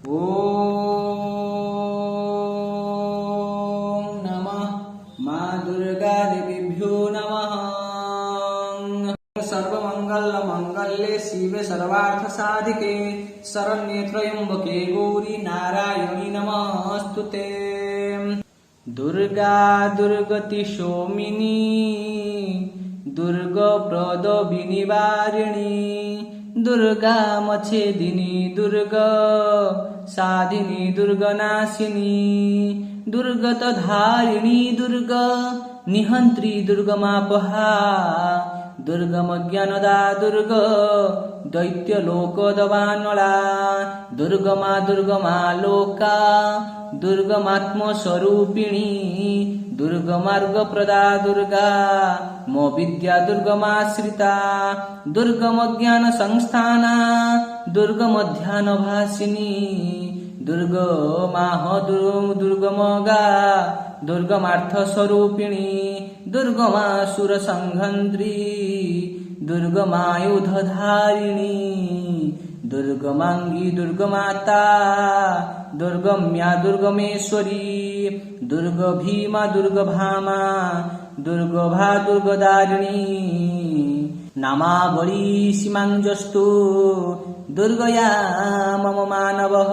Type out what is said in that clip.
ॐ नमः मा दुर्गा देवीभ्यो नमः। सर्वमङ्गलमङ्गल्ये शिवे सर्वार्थसाधिके शरण्ये त्र्यम्बके गौरी नारायणी नमोऽस्तुते। दुर्गा दुर्गति शोमिनी दुर्गप्रद विनिवारिणी दुर्गा मच्छेदिनी दुर्गा साधिनी दुर्गनाशिनी दुर्गतधारिणी दुर्गा निहन्त्री दुर्गमापहा दुर्गमज्ञानदा दुर्गा दैत्यलोकदवानला दुर्गमा दुर्गमा लोका दुर्गमात्मस्वरूपिणी दुर्गमार्गप्रदा दुर्गा मो विद्या दुर्गमाश्रिता दुर्गमज्ञानसंस्थाना दुर्गमध्यानभासिनी दुर्गमाह दुर्गमगा दुर्गमार्थस्वरूपिणी दुर्गमासुरसंहन्त्री दुर्गमायुधधारिणी दुर्गमांगी दुर्गमाता दुर्गम्या दुर्गमेश्वरी दुर्गभीमा दुर्गभामा दुर्गभा दुर्गदारिणी नामावली सीमांजस्तु दुर्गया मम मानवः।